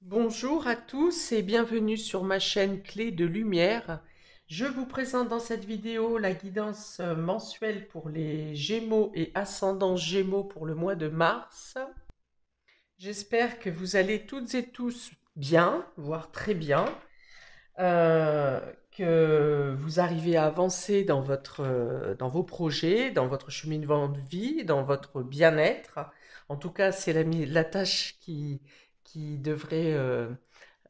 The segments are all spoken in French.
Bonjour à tous et bienvenue sur ma chaîne Clé de Lumière. Je vous présente dans cette vidéo la guidance mensuelle pour les Gémeaux et ascendants Gémeaux pour le mois de mars. J'espère que vous allez toutes et tous bien, voire très bien, euh, que vous arrivez à avancer dans vos projets, dans votre cheminement de vie, dans votre bien-être. En tout cas, c'est la tâche qui devrait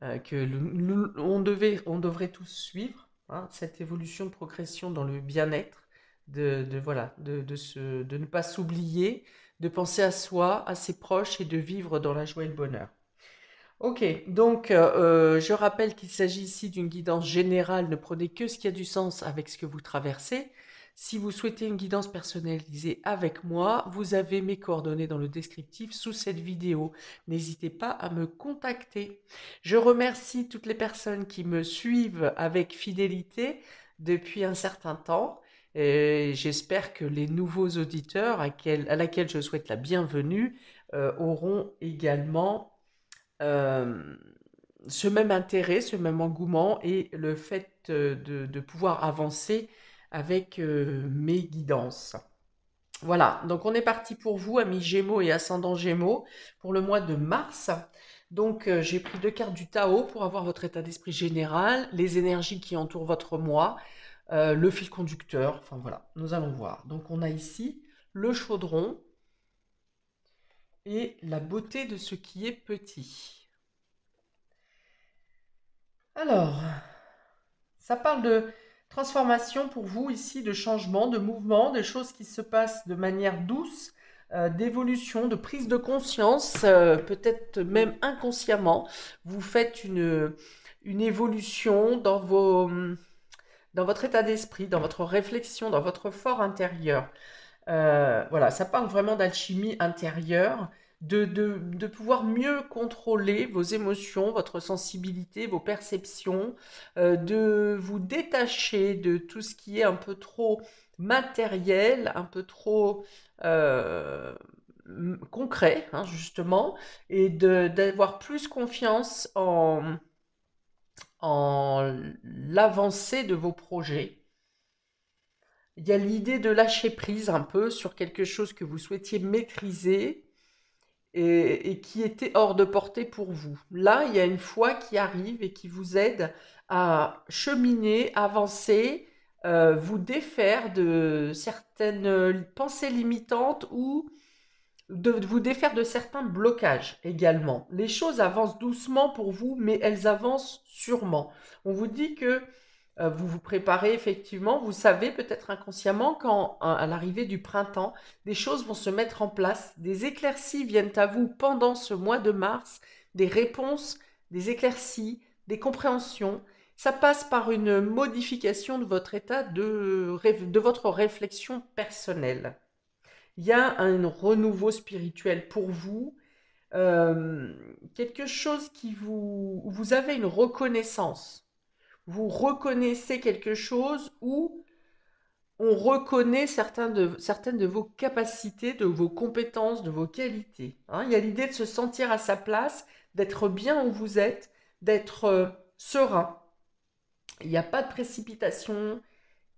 on devrait tous suivre, hein, cette évolution de progression dans le bien-être, voilà, de ne pas s'oublier, de penser à soi, à ses proches et de vivre dans la joie et le bonheur. Ok, donc je rappelle qu'il s'agit ici d'une guidance générale, ne prenez que ce qui a du sens avec ce que vous traversez. Si vous souhaitez une guidance personnalisée avec moi, vous avez mes coordonnées dans le descriptif sous cette vidéo. N'hésitez pas à me contacter. Je remercie toutes les personnes qui me suivent avec fidélité depuis un certain temps. Et j'espère que les nouveaux auditeurs à laquelle je souhaite la bienvenue auront également euh, ce même intérêt, ce même engouement et le fait de pouvoir avancer avec mes guidances. Voilà, donc on est parti pour vous, amis Gémeaux et ascendants Gémeaux, pour le mois de mars. Donc j'ai pris deux cartes du Tao pour avoir votre état d'esprit général, les énergies qui entourent votre mois, le fil conducteur, enfin voilà, nous allons voir. Donc on a ici le chaudron et la beauté de ce qui est petit. Alors, ça parle de transformation pour vous ici, de changement, de mouvement, des choses qui se passent de manière douce, d'évolution, de prise de conscience, peut-être même inconsciemment. Vous faites une évolution dans votre état d'esprit, dans votre réflexion, dans votre fort intérieur. Voilà, ça parle vraiment d'alchimie intérieure, de pouvoir mieux contrôler vos émotions, votre sensibilité, vos perceptions, de vous détacher de tout ce qui est un peu trop matériel, un peu trop euh, concret, hein, justement, et d'avoir plus confiance en l'avancée de vos projets. Il y a l'idée de lâcher prise un peu sur quelque chose que vous souhaitiez maîtriser et qui était hors de portée pour vous. Là, il y a une foi qui arrive et qui vous aide à cheminer, avancer, vous défaire de certaines pensées limitantes ou de vous défaire de certains blocages également. Les choses avancent doucement pour vous, mais elles avancent sûrement. On vous dit que vous vous préparez effectivement, vous savez peut-être inconsciemment quand à l'arrivée du printemps, des choses vont se mettre en place, des éclaircies viennent à vous pendant ce mois de mars, des réponses, des éclaircies, des compréhensions. Ça passe par une modification de votre état de votre réflexion personnelle. Il y a un renouveau spirituel pour vous, euh, quelque chose où vous avez une reconnaissance. Vous reconnaissez quelque chose où on reconnaît certaines de vos capacités, de vos compétences, de vos qualités. Hein. Il y a l'idée de se sentir à sa place, d'être bien où vous êtes, d'être serein. Il n'y a pas de précipitation.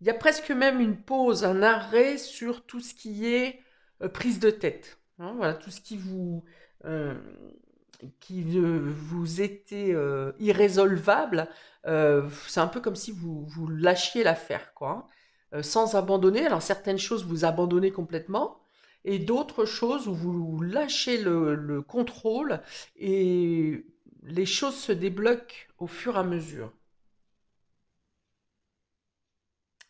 Il y a presque même une pause, un arrêt sur tout ce qui est prise de tête. Hein. Voilà, tout ce euh, qui vous était irrésolvable, c'est un peu comme si vous lâchiez l'affaire, quoi. Hein. Sans abandonner. Alors certaines choses vous abandonnez complètement, et d'autres choses où vous lâchez le contrôle et les choses se débloquent au fur et à mesure.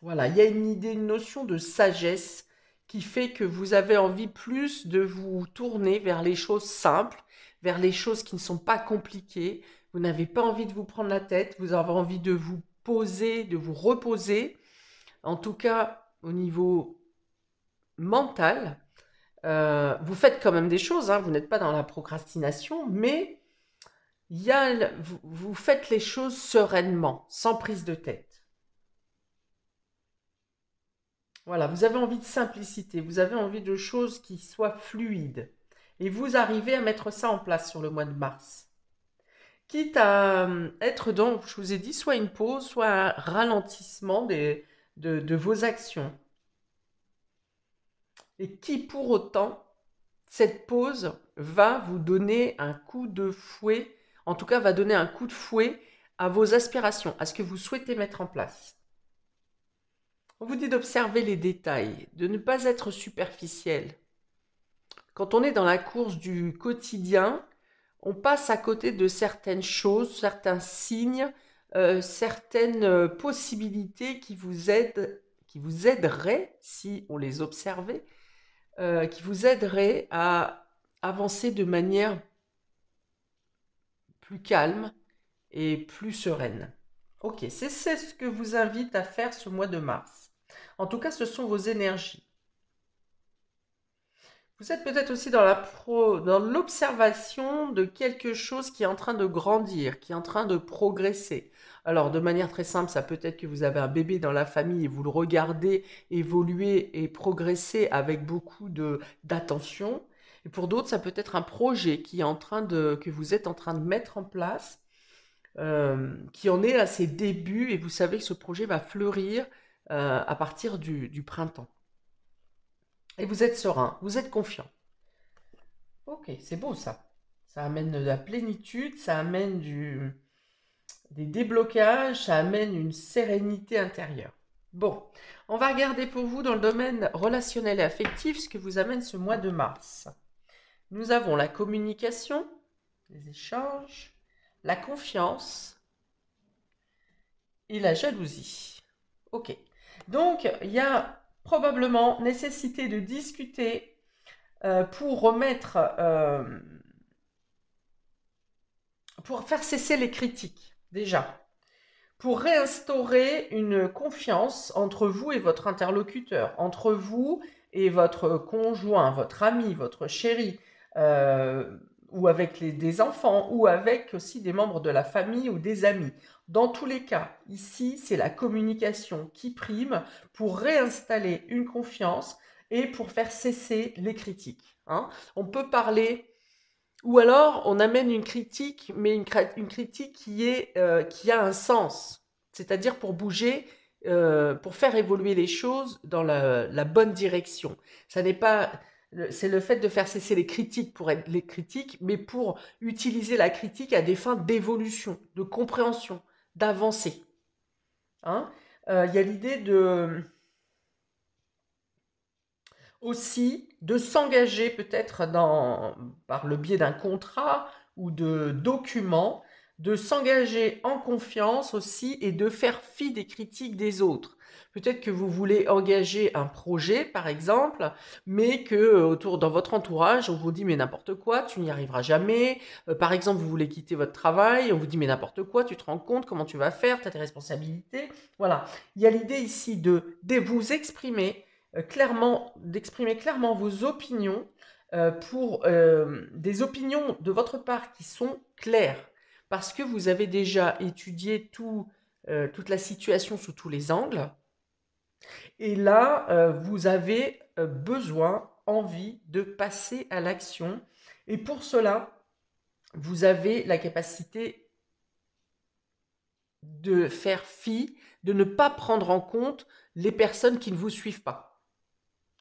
Voilà, il y a une idée, une notion de sagesse qui fait que vous avez envie plus de vous tourner vers les choses simples, vers les choses qui ne sont pas compliquées. Vous n'avez pas envie de vous prendre la tête, vous avez envie de vous poser, de vous reposer, en tout cas au niveau mental. Vous faites quand même des choses, hein, vous n'êtes pas dans la procrastination, mais vous faites les choses sereinement, sans prise de tête. Voilà, vous avez envie de simplicité, vous avez envie de choses qui soient fluides. Et vous arrivez à mettre ça en place sur le mois de mars. quitte à être dans, je vous ai dit, soit une pause, soit un ralentissement de vos actions. Et qui pour autant, cette pause va vous donner un coup de fouet, en tout cas va donner un coup de fouet à vos aspirations, à ce que vous souhaitez mettre en place. On vous dit d'observer les détails, de ne pas être superficiel. Quand on est dans la course du quotidien, on passe à côté de certaines choses, certains signes, certaines possibilités qui vous aideraient, si on les observait, qui vous aideraient à avancer de manière plus calme et plus sereine. Ok, c'est ce que vous invite à faire ce mois de mars. En tout cas, ce sont vos énergies. Vous êtes peut-être aussi dans l'observation de quelque chose qui est en train de grandir, qui est en train de progresser. Alors, de manière très simple, ça peut être que vous avez un bébé dans la famille et vous le regardez évoluer et progresser avec beaucoup d'attention. Et pour d'autres, ça peut être un projet que vous êtes en train de mettre en place, qui en est à ses débuts et vous savez que ce projet va fleurir à partir du printemps. Et vous êtes serein, vous êtes confiant. Ok, c'est beau ça. Ça amène de la plénitude, ça amène des déblocages, ça amène une sérénité intérieure. Bon, on va regarder pour vous dans le domaine relationnel et affectif ce que vous amène ce mois de mars. Nous avons la communication, les échanges, la confiance et la jalousie. Ok, donc il y a probablement nécessité de discuter pour faire cesser les critiques, déjà, pour réinstaurer une confiance entre vous et votre interlocuteur, entre vous et votre conjoint, votre ami, votre chéri, ou avec des enfants, ou avec aussi des membres de la famille ou des amis. Dans tous les cas, ici, c'est la communication qui prime pour réinstaller une confiance et pour faire cesser les critiques. Hein. On peut parler ou alors, on amène une critique, mais une critique qui a un sens, c'est-à-dire pour bouger, pour faire évoluer les choses dans la bonne direction. Ça n'est pas, c'est le fait de faire cesser les critiques pour être les critiques, mais pour utiliser la critique à des fins d'évolution, de compréhension, d'avancée. Hein. Il y a l'idée aussi de s'engager peut-être par le biais d'un contrat ou de documents, de s'engager en confiance aussi et de faire fi des critiques des autres. Peut-être que vous voulez engager un projet, par exemple, mais que dans votre entourage, on vous dit mais n'importe quoi, tu n'y arriveras jamais. Par exemple, vous voulez quitter votre travail, on vous dit mais n'importe quoi, tu te rends compte comment tu vas faire, tu as tes responsabilités. Voilà. Il y a l'idée ici de vous exprimer clairement, d'exprimer clairement vos opinions pour des opinions de votre part qui sont claires, parce que vous avez déjà étudié toute la situation sous tous les angles, et là, vous avez besoin, envie de passer à l'action, et pour cela, vous avez la capacité de faire fi, de ne pas prendre en compte les personnes qui ne vous suivent pas.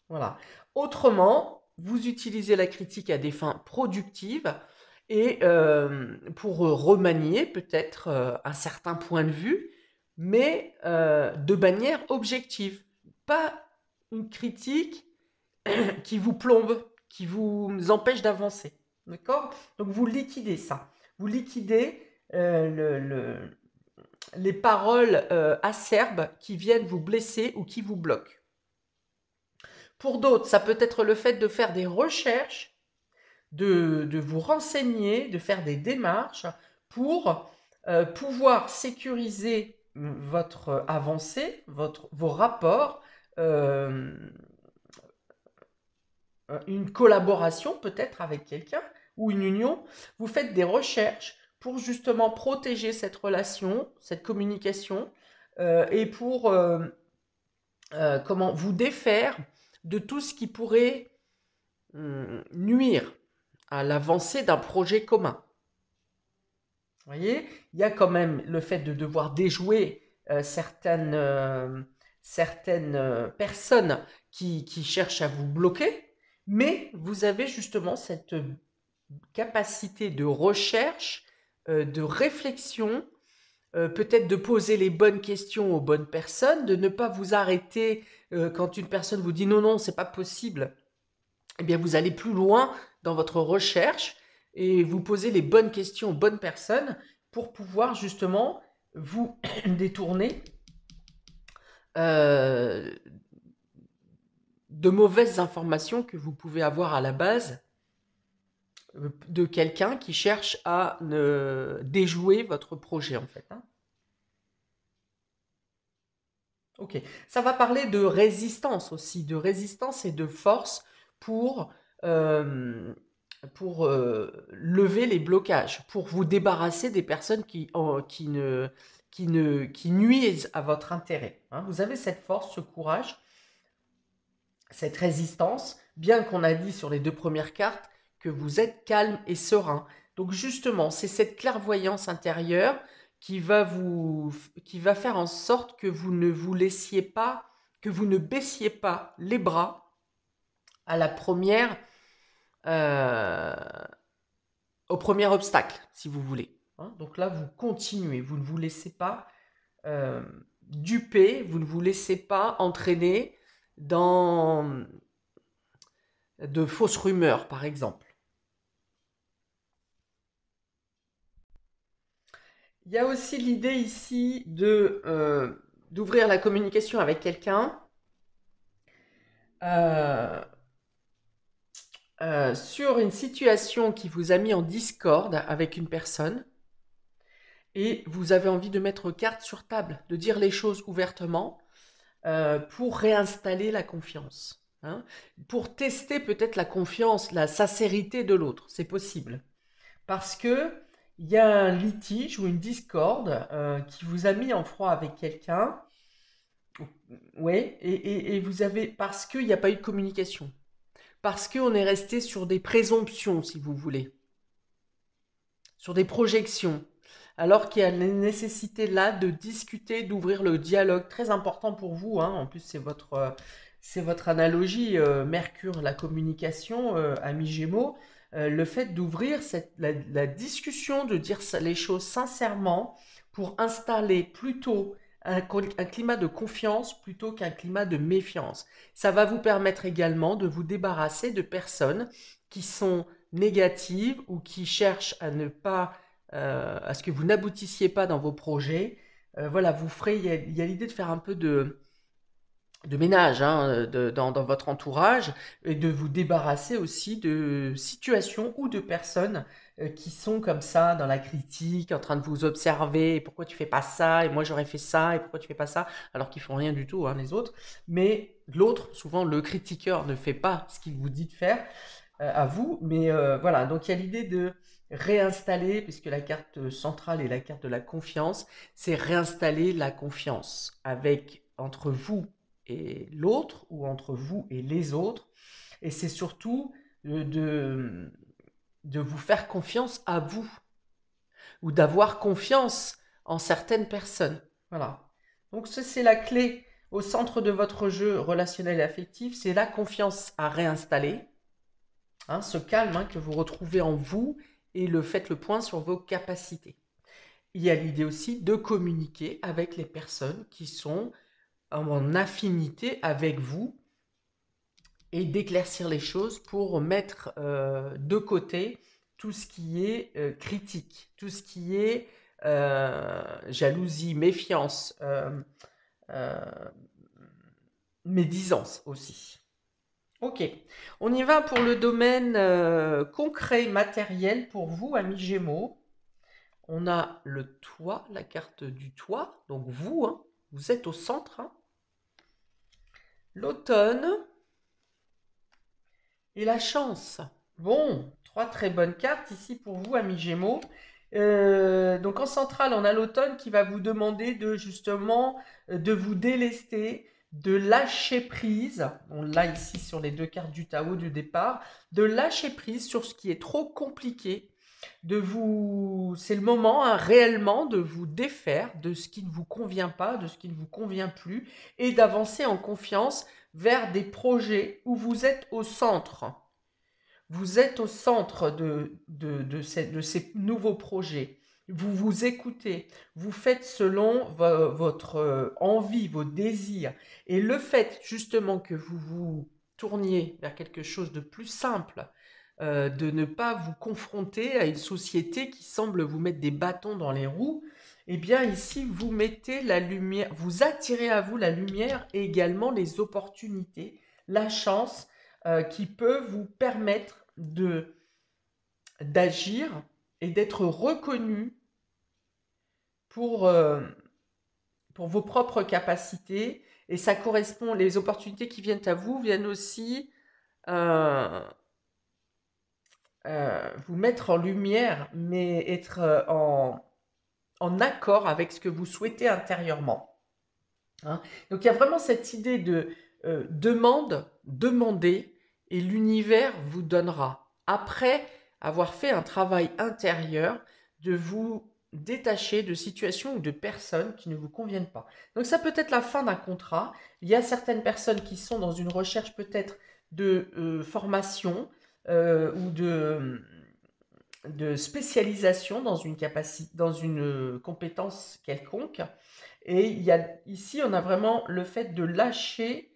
Voilà. Autrement, vous utilisez la critique à des fins productives et pour remanier peut-être un certain point de vue, mais de manière objective. Pas une critique qui vous plombe, qui vous empêche d'avancer. D'accord? Donc vous liquidez ça. Vous liquidez les paroles acerbes qui viennent vous blesser ou qui vous bloquent. Pour d'autres, ça peut être le fait de faire des recherches, de vous renseigner, de faire des démarches pour pouvoir sécuriser votre avancée, vos rapports, euh, une collaboration peut-être avec quelqu'un ou une union. Vous faites des recherches pour justement protéger cette relation, cette communication, et pour comment vous défaire de tout ce qui pourrait nuire à l'avancée d'un projet commun. Vous voyez, il y a quand même le fait de devoir déjouer certaines personnes qui cherchent à vous bloquer, mais vous avez justement cette capacité de recherche, de réflexion, peut-être de poser les bonnes questions aux bonnes personnes, de ne pas vous arrêter quand une personne vous dit non, non, c'est pas possible. Eh bien, vous allez plus loin dans votre recherche et vous posez les bonnes questions aux bonnes personnes pour pouvoir justement vous détourner euh, de mauvaises informations que vous pouvez avoir à la base de quelqu'un qui cherche à déjouer votre projet en fait. Hein. Ok, ça va parler de résistance aussi, de résistance et de force pour, euh, pour lever les blocages, pour vous débarrasser des personnes qui nuisent à votre intérêt. Hein. Vous avez cette force, ce courage, cette résistance, bien qu'on a dit sur les 2 premières cartes que vous êtes calme et serein. Donc justement, c'est cette clairvoyance intérieure qui va faire en sorte que vous ne vous laissiez pas, que vous ne baissiez pas les bras à la première, euh, au premier obstacle, si vous voulez. Hein. Donc là, vous continuez, vous ne vous laissez pas euh, duper, vous ne vous laissez pas entraîner dans de fausses rumeurs, par exemple. Il y a aussi l'idée ici d'ouvrir la communication avec quelqu'un euh, sur une situation qui vous a mis en discorde avec une personne et vous avez envie de mettre carte sur table, de dire les choses ouvertement pour réinstaller la confiance. Hein, pour tester peut-être la confiance, la sincérité de l'autre. C'est possible. Parce que il y a un litige ou une discorde qui vous a mis en froid avec quelqu'un. Ouais, et vous avez. Parce qu'il n'y a pas eu de communication. Parce qu'on est resté sur des présomptions, si vous voulez. Sur des projections. Alors qu'il y a la nécessité là de discuter, d'ouvrir le dialogue. Très important pour vous. Hein. En plus, c'est votre analogie, Mercure, la communication, ami Gémeaux. Le fait d'ouvrir la discussion, de dire les choses sincèrement pour installer plutôt un climat de confiance plutôt qu'un climat de méfiance. Ça va vous permettre également de vous débarrasser de personnes qui sont négatives ou qui cherchent à ne pas, à ce que vous n'aboutissiez pas dans vos projets. Voilà, vous ferez, il y a l'idée de faire un peu de ménage hein, dans votre entourage et de vous débarrasser aussi de situations ou de personnes qui sont comme ça dans la critique, en train de vous observer, et pourquoi tu fais pas ça, et moi j'aurais fait ça, et pourquoi tu fais pas ça, alors qu'ils font rien du tout, hein, les autres. Mais l'autre, souvent le critiqueur ne fait pas ce qu'il vous dit de faire à vous, mais voilà, donc il y a l'idée de réinstaller, puisque la carte centrale est la carte de la confiance, c'est réinstaller la confiance avec entre vous et l'autre ou entre vous et les autres. Et c'est surtout de vous faire confiance à vous ou d'avoir confiance en certaines personnes. Voilà. Donc ça, c'est la clé au centre de votre jeu relationnel et affectif, c'est la confiance à réinstaller, hein, ce calme hein, que vous retrouvez en vous et faites le point sur vos capacités. Il y a l'idée aussi de communiquer avec les personnes qui sont en affinité avec vous et d'éclaircir les choses pour mettre de côté tout ce qui est critique, tout ce qui est jalousie, méfiance, euh, médisance aussi. Ok, on y va pour le domaine concret, matériel pour vous, amis Gémeaux. On a le toit, la carte du toit, donc vous, hein, vous êtes au centre. Hein. L'automne, et la chance. Bon, 3 très bonnes cartes ici pour vous, amis Gémeaux. Donc en centrale, on a l'automne qui va vous demander de justement de vous délester, de lâcher prise. On l'a ici sur les 2 cartes du Tao du départ, de lâcher prise sur ce qui est trop compliqué, C'est le moment hein, réellement de vous défaire de ce qui ne vous convient pas, de ce qui ne vous convient plus, et d'avancer en confiance vers des projets où vous êtes au centre. Vous êtes au centre de ces nouveaux projets. Vous vous écoutez, vous faites selon votre envie, vos désirs. Et le fait justement que vous vous tourniez vers quelque chose de plus simple, de ne pas vous confronter à une société qui semble vous mettre des bâtons dans les roues, eh bien ici vous mettez la lumière, vous attirez à vous la lumière et également les opportunités, la chance qui peut vous permettre d'agir et d'être reconnu pour, euh, pour vos propres capacités. Et ça correspond, les opportunités qui viennent à vous viennent aussi euh, vous mettre en lumière, mais être en accord avec ce que vous souhaitez intérieurement. Hein. Donc il y a vraiment cette idée de demandez, et l'univers vous donnera. Après avoir fait un travail intérieur, de vous détacher de situations ou de personnes qui ne vous conviennent pas. Donc ça peut être la fin d'un contrat. Il y a certaines personnes qui sont dans une recherche peut-être de formation ou de spécialisation dans une capacité, dans une compétence quelconque. Et ici, on a vraiment le fait de lâcher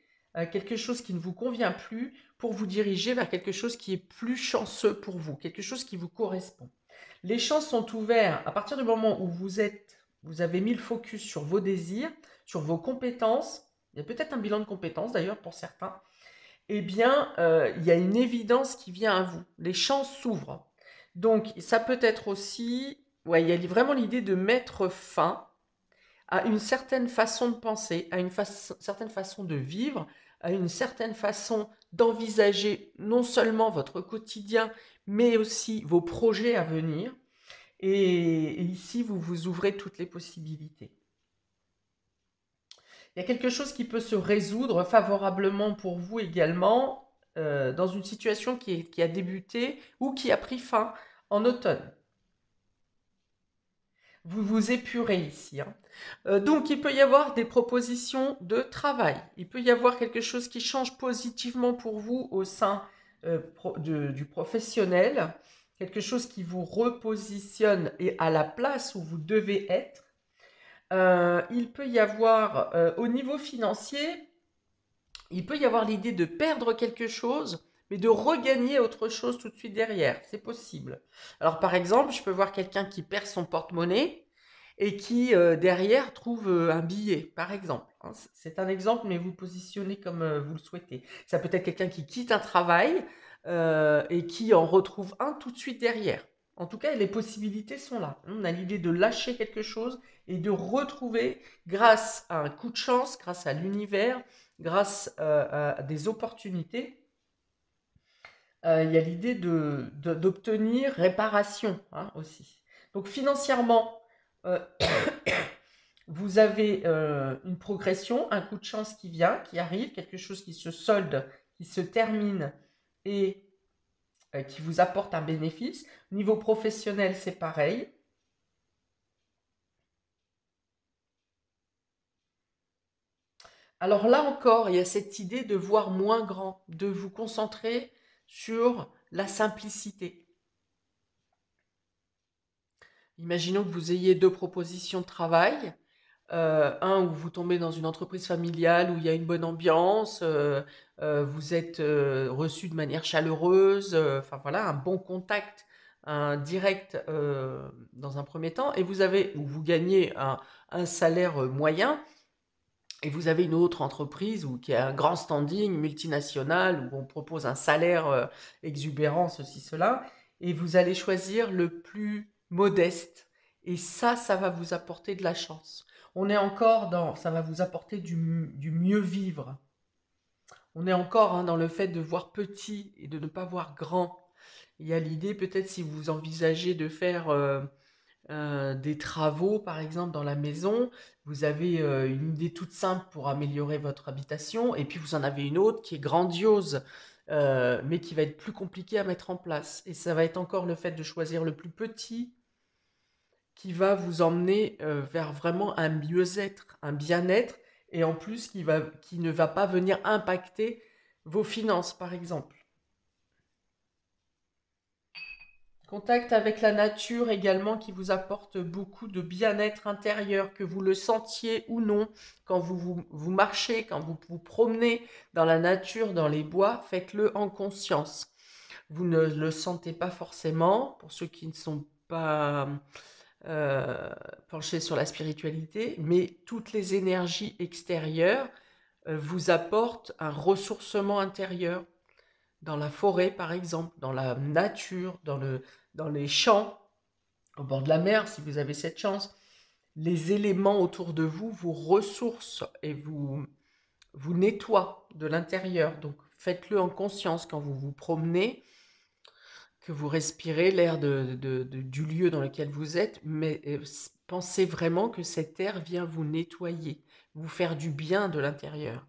quelque chose qui ne vous convient plus pour vous diriger vers quelque chose qui est plus chanceux pour vous, quelque chose qui vous correspond. Les champs sont ouverts à partir du moment où vous avez mis le focus sur vos désirs, sur vos compétences. Il y a peut-être un bilan de compétences d'ailleurs pour certains. Eh bien, il y a une évidence qui vient à vous. Les champs s'ouvrent. Donc, ça peut être aussi, ouais, il y a vraiment l'idée de mettre fin à une certaine façon de penser, à une certaine façon de vivre, à une certaine façon d'envisager non seulement votre quotidien, mais aussi vos projets à venir. Et ici, vous vous ouvrez toutes les possibilités. Il y a quelque chose qui peut se résoudre favorablement pour vous également dans une situation qui a débuté ou qui a pris fin en automne. Vous vous épurez ici. Hein. Donc, il peut y avoir des propositions de travail. Il peut y avoir quelque chose qui change positivement pour vous au sein du professionnel. Quelque chose qui vous repositionne et à la place où vous devez être. Il peut y avoir, au niveau financier, il peut y avoir l'idée de perdre quelque chose, mais de regagner autre chose tout de suite derrière. C'est possible. Alors, par exemple, je peux voir quelqu'un qui perd son porte-monnaie et qui, derrière, trouve un billet, par exemple. Hein. C'est un exemple, mais vous positionnez comme vous le souhaitez. Ça peut être quelqu'un qui quitte un travail et qui en retrouve un tout de suite derrière. En tout cas, les possibilités sont là. On a l'idée de lâcher quelque chose et de retrouver, grâce à un coup de chance, grâce à l'univers, grâce à des opportunités, il y a l'idée d'obtenir réparation hein, aussi. Donc financièrement, euh, vous avez une progression, un coup de chance qui vient, qui arrive, quelque chose qui se solde, qui se termine et qui vous apporte un bénéfice. Au niveau professionnel, c'est pareil. Alors là encore, il y a cette idée de voir moins grand, de vous concentrer sur la simplicité. Imaginons que vous ayez deux propositions de travail. Un où vous tombez dans une entreprise familiale où il y a une bonne ambiance, vous êtes reçu de manière chaleureuse, enfin voilà, un bon contact, un direct dans un premier temps, et où vous gagnez un salaire moyen, et vous avez une autre entreprise qui a un grand standing multinational, où on propose un salaire exubérant, ceci, cela, et vous allez choisir le plus modeste. Et ça va vous apporter de la chance. On est encore ça va vous apporter du mieux vivre. On est encore hein, dans le fait de voir petit et de ne pas voir grand. Il y a l'idée, peut-être si vous envisagez de faire des travaux, par exemple, dans la maison. Vous avez une idée toute simple pour améliorer votre habitation, et puis vous en avez une autre qui est grandiose mais qui va être plus compliqué à mettre en place. Et ça va être encore le fait de choisir le plus petit qui va vous emmener vers vraiment un mieux-être, un bien-être, et en plus qui ne va pas venir impacter vos finances, par exemple. Contact avec la nature également qui vous apporte beaucoup de bien-être intérieur, que vous le sentiez ou non, quand vous marchez, quand vous vous promenez dans la nature, dans les bois, faites-le en conscience. Vous ne le sentez pas forcément, pour ceux qui ne sont pas penchés sur la spiritualité, mais toutes les énergies extérieures vous apportent un ressourcement intérieur dans la forêt, par exemple, dans la nature, dans les champs, au bord de la mer, si vous avez cette chance. Les éléments autour de vous vous ressourcent et vous nettoient de l'intérieur. Donc faites-le en conscience quand vous vous promenez, que vous respirez l'air du lieu dans lequel vous êtes, mais pensez vraiment que cet air vient vous nettoyer, vous faire du bien de l'intérieur.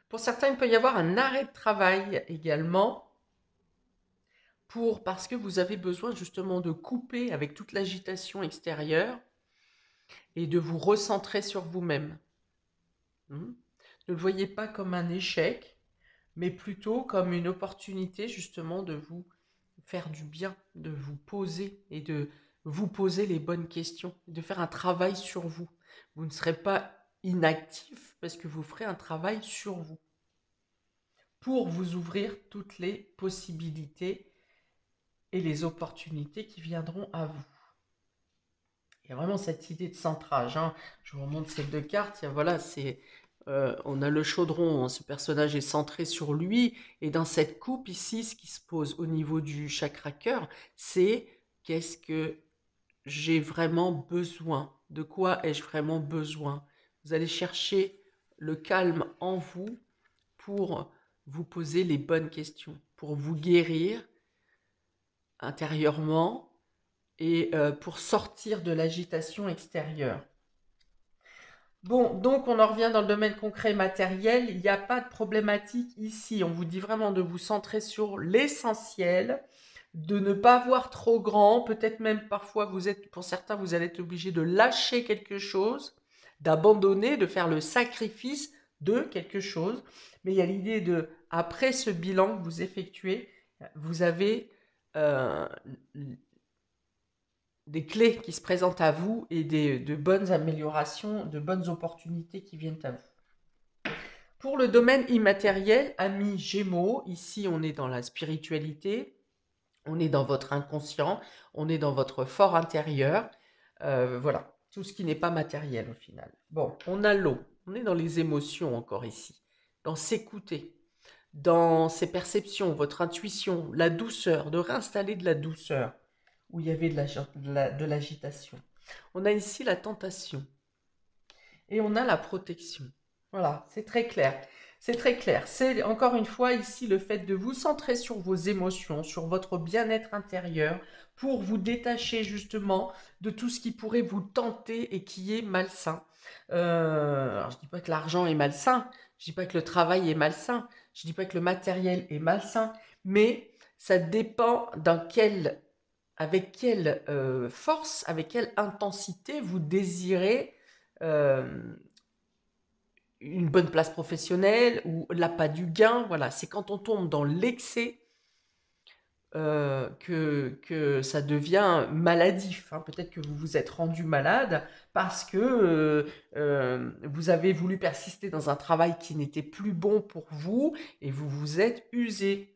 Pour certains, il peut y avoir un arrêt de travail également, parce que vous avez besoin justement de couper avec toute l'agitation extérieure et de vous recentrer sur vous-même. Ne le voyez pas comme un échec, mais plutôt comme une opportunité justement de vous faire du bien, de vous poser et de vous poser les bonnes questions, de faire un travail sur vous. Vous ne serez pas inactif parce que vous ferez un travail sur vous pour vous ouvrir toutes les possibilités et les opportunités qui viendront à vous. Il y a vraiment cette idée de centrage. Hein. Je vous remonte ces deux cartes. Voilà, on a le chaudron. Ce personnage est centré sur lui. Et dans cette coupe ici, ce qui se pose au niveau du chakra cœur, c'est qu'est-ce que j'ai vraiment besoin? De quoi ai-je vraiment besoin? Vous allez chercher le calme en vous pour vous poser les bonnes questions, pour vous guérir intérieurement et pour sortir de l'agitation extérieure. Bon, donc on en revient dans le domaine concret matériel. Il n'y a pas de problématique ici. On vous dit vraiment de vous centrer sur l'essentiel, de ne pas voir trop grand. Peut-être même parfois, pour certains, vous allez être obligé de lâcher quelque chose, d'abandonner, de faire le sacrifice de quelque chose. Mais il y a l'idée après ce bilan que vous effectuez, vous avez euh, des clés qui se présentent à vous et de bonnes améliorations, de bonnes opportunités qui viennent à vous. Pour le domaine immatériel, amis Gémeaux, ici on est dans la spiritualité, on est dans votre inconscient, on est dans votre fort intérieur, voilà, tout ce qui n'est pas matériel au final. Bon, on a l'eau, on est dans les émotions encore ici, dans s'écouter, dans ses perceptions, votre intuition, la douceur, de réinstaller de la douceur où il y avait de l'agitation. On a ici la tentation et on a la protection. Voilà, c'est très clair. C'est très clair. C'est encore une fois ici le fait de vous centrer sur vos émotions, sur votre bien-être intérieur, pour vous détacher justement de tout ce qui pourrait vous tenter et qui est malsain. Alors je ne dis pas que l'argent est malsain, je ne dis pas que le travail est malsain, je ne dis pas que le matériel est malsain, mais ça dépend avec quelle force, avec quelle intensité vous désirez une bonne place professionnelle ou l'appât du gain. Voilà, c'est quand on tombe dans l'excès que ça devient maladif. Hein. Peut-être que vous vous êtes rendu malade parce que vous avez voulu persister dans un travail qui n'était plus bon pour vous et vous vous êtes usé.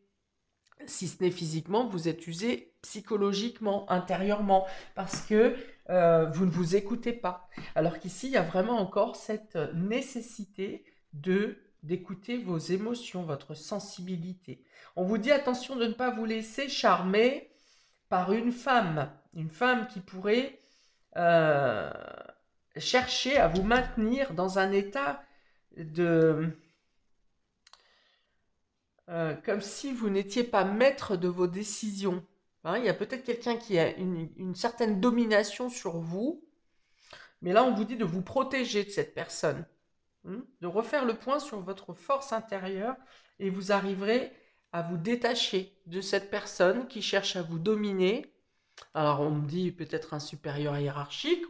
Si ce n'est physiquement, vous êtes usé psychologiquement, intérieurement, parce que vous ne vous écoutez pas. Alors qu'ici, il y a vraiment encore cette nécessité d'écouter vos émotions, votre sensibilité. On vous dit attention de ne pas vous laisser charmer par une femme qui pourrait euh, chercher à vous maintenir dans un état de comme si vous n'étiez pas maître de vos décisions. Hein, il y a peut-être quelqu'un qui a une certaine domination sur vous, Mais là, on vous dit de vous protéger de cette personne, de refaire le point sur votre force intérieure et vous arriverez à vous détacher de cette personne qui cherche à vous dominer. Alors, on me dit peut-être un supérieur hiérarchique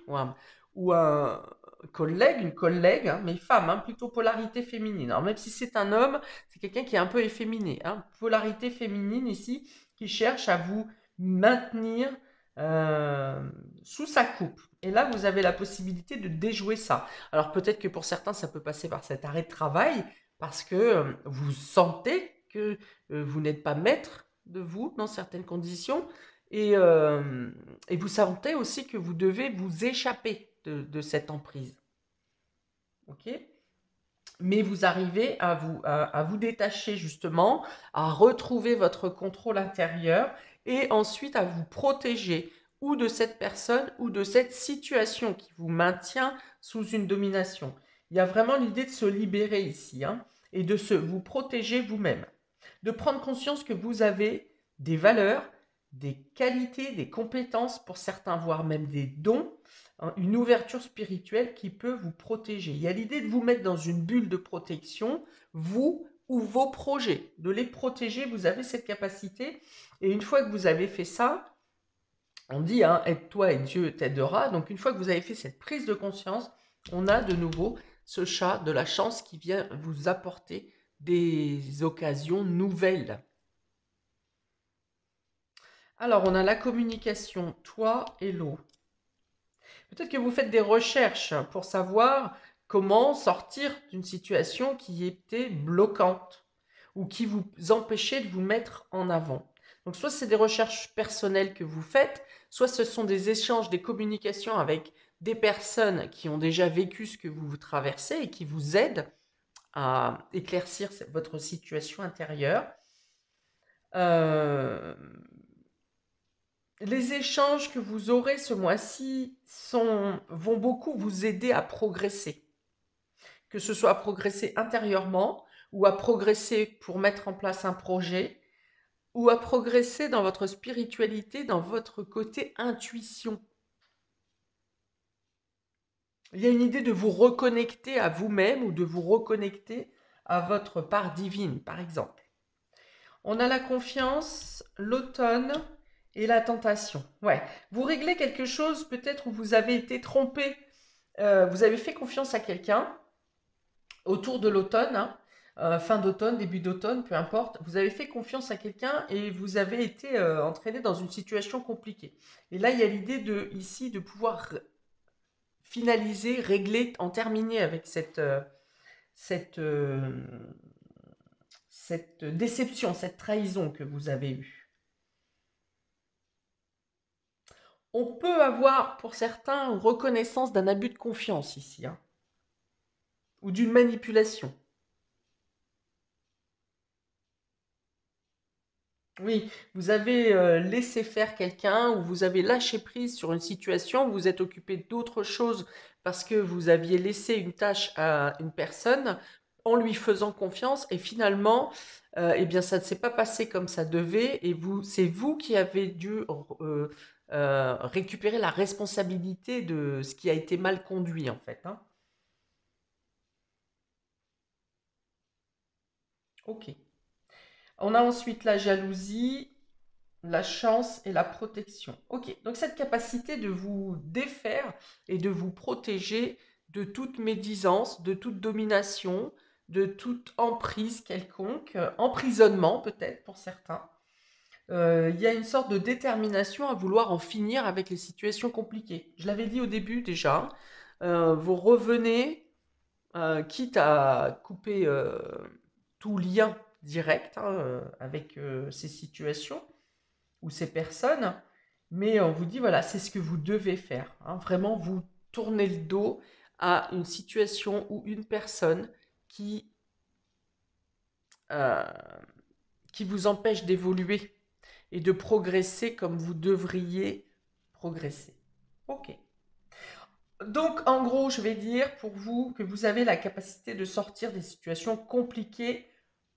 ou un collègue, une collègue, hein, mais femme, hein, plutôt polarité féminine. Alors, même si c'est un homme, c'est quelqu'un qui est un peu efféminé, hein. Polarité féminine ici, qui cherche à vous maintenir euh, sous sa coupe. Et là, vous avez la possibilité de déjouer ça. Alors, peut-être que pour certains, ça peut passer par cet arrêt de travail, parce que vous sentez que vous n'êtes pas maître de vous dans certaines conditions. Et, euh, et vous sentez aussi que vous devez vous échapper de cette emprise. Ok? Mais vous arrivez à vous détacher justement, à retrouver votre contrôle intérieur et ensuite à vous protéger ou de cette personne ou de cette situation qui vous maintient sous une domination. Il y a vraiment l'idée de se libérer ici, hein, et de vous protéger vous-même. De prendre conscience que vous avez des valeurs, des qualités, des compétences pour certains, voire même des dons, hein, une ouverture spirituelle qui peut vous protéger. Il y a l'idée de vous mettre dans une bulle de protection, vous ou vos projets, de les protéger, vous avez cette capacité. Et une fois que vous avez fait ça, on dit, hein, aide-toi et Dieu t'aidera. Donc une fois que vous avez fait cette prise de conscience, on a de nouveau ce chat de la chance qui vient vous apporter des occasions nouvelles. Alors, on a la communication, toi et l'eau. Peut-être que vous faites des recherches pour savoir comment sortir d'une situation qui était bloquante ou qui vous empêchait de vous mettre en avant. Donc, soit c'est des recherches personnelles que vous faites, soit ce sont des échanges, des communications avec des personnes qui ont déjà vécu ce que vous traversez et qui vous aident à éclaircir votre situation intérieure. Euh, les échanges que vous aurez ce mois-ci vont beaucoup vous aider à progresser. Que ce soit à progresser intérieurement ou à progresser pour mettre en place un projet ou à progresser dans votre spiritualité, dans votre côté intuition. Il y a une idée de vous reconnecter à vous-même ou de vous reconnecter à votre part divine, par exemple. On a la confiance, l'automne et la tentation. Ouais, vous réglez quelque chose peut-être où vous avez été trompé. Vous avez fait confiance à quelqu'un autour de l'automne, hein, fin d'automne, début d'automne, peu importe. Vous avez fait confiance à quelqu'un et vous avez été entraîné dans une situation compliquée. Et là, il y a l'idée ici de pouvoir finaliser, régler, en terminer avec cette, euh, cette déception, cette trahison que vous avez eue. On peut avoir pour certains reconnaissance d'un abus de confiance ici, hein, ou d'une manipulation. Oui, vous avez laissé faire quelqu'un ou vous avez lâché prise sur une situation, vous vous êtes occupé d'autre chose parce que vous aviez laissé une tâche à une personne en lui faisant confiance et finalement, eh bien, ça ne s'est pas passé comme ça devait et c'est vous qui avez dû récupérer la responsabilité de ce qui a été mal conduit en fait, hein. Ok. On a ensuite la jalousie, la chance et la protection. Ok, donc cette capacité de vous défaire et de vous protéger de toute médisance, de toute domination, de toute emprise quelconque, emprisonnement peut-être pour certains. Il y a une sorte de détermination à vouloir en finir avec les situations compliquées. Je l'avais dit au début déjà, vous revenez, quitte à couper tout lien direct, hein, avec ces situations ou ces personnes, mais on vous dit, voilà, c'est ce que vous devez faire, hein. Vraiment, vous tournez le dos à une situation ou une personne qui, euh, qui vous empêche d'évoluer et de progresser comme vous devriez progresser. Ok. Donc, en gros, je vais dire pour vous que vous avez la capacité de sortir des situations compliquées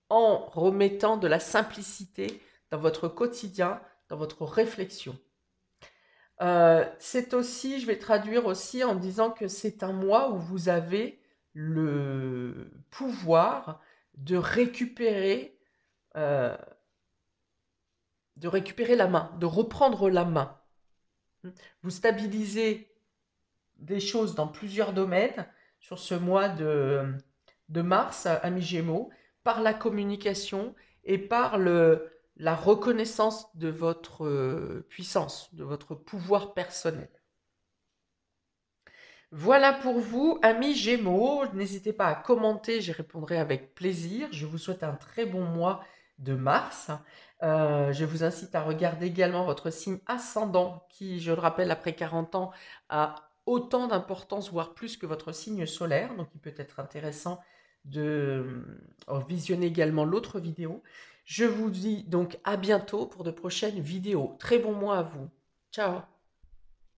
en remettant de la simplicité dans votre quotidien, dans votre réflexion. C'est aussi, je vais traduire aussi en disant que c'est un mois où vous avez le pouvoir de récupérer, euh, de récupérer la main, de reprendre la main. Vous stabilisez des choses dans plusieurs domaines sur ce mois de mars à mi-gémeaux par la communication et par la reconnaissance de votre puissance, de votre pouvoir personnel. Voilà pour vous, amis Gémeaux. N'hésitez pas à commenter, j'y répondrai avec plaisir. Je vous souhaite un très bon mois de mars. Je vous incite à regarder également votre signe ascendant qui, je le rappelle, après 40 ans, a autant d'importance, voire plus que votre signe solaire. Donc il peut être intéressant de visionner également l'autre vidéo. Je vous dis donc à bientôt pour de prochaines vidéos. Très bon mois à vous. Ciao.